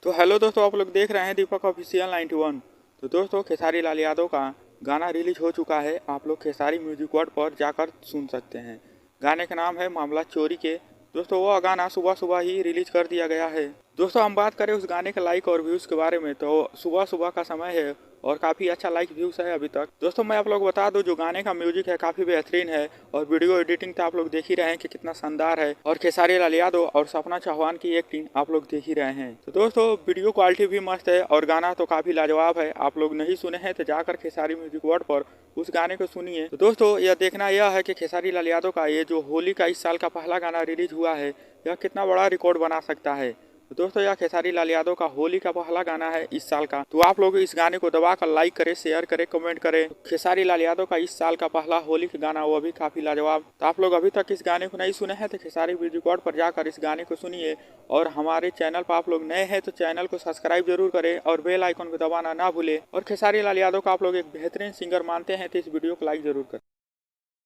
तो हेलो दोस्तों, आप लोग देख रहे हैं दीपक ऑफिशियल 91। तो दोस्तों, खेसारी लाल यादव का गाना रिलीज हो चुका है। आप लोग खेसारी म्यूजिक वर्ल्ड पर जाकर सुन सकते हैं। गाने का नाम है मामला चोरी के। दोस्तों, वह गाना सुबह सुबह ही रिलीज कर दिया गया है। दोस्तों, हम बात करें उस गाने के लाइक और व्यूज़ के बारे में, तो सुबह सुबह का समय है और काफ़ी अच्छा लाइक व्यूज़ है अभी तक। दोस्तों, मैं आप लोग बता दूं, जो गाने का म्यूजिक है काफ़ी बेहतरीन है और वीडियो एडिटिंग तो आप लोग देख ही रहे हैं कि कितना शानदार है। और खेसारी लाल यादव और सपना चौहान की एक्टिंग आप लोग देख ही रहे हैं। तो दोस्तों, वीडियो क्वालिटी भी मस्त है और गाना तो काफ़ी लाजवाब है। आप लोग नहीं सुने हैं तो जाकर खेसारी म्यूजिक वर्ल्ड पर उस गाने को सुनिए। तो दोस्तों, यह देखना यह है कि खेसारी लाल यादव का ये जो होली का इस साल का पहला गाना रिलीज हुआ है, यह कितना बड़ा रिकॉर्ड बना सकता है। तो दोस्तों, यह खेसारी लाल यादव का होली का पहला गाना है इस साल का। तो आप लोग इस गाने को दबाकर लाइक करें, शेयर करें, कमेंट करें। खेसारी लाल यादव का इस साल का पहला होली का गाना, वो भी काफी लाजवाब। तो आप लोग अभी तक इस गाने को नहीं सुने हैं तो खेसारी म्यूजिक वर्ल्ड पर जाकर इस गाने को सुनिए। और हमारे चैनल पर आप लोग नए हैं तो चैनल को सब्सक्राइब जरूर करें और बेल आइकन को दबाना ना भूलें। और खेसारी लाल यादव का आप लोग एक बेहतरीन सिंगर मानते हैं तो इस वीडियो को लाइक जरूर करें।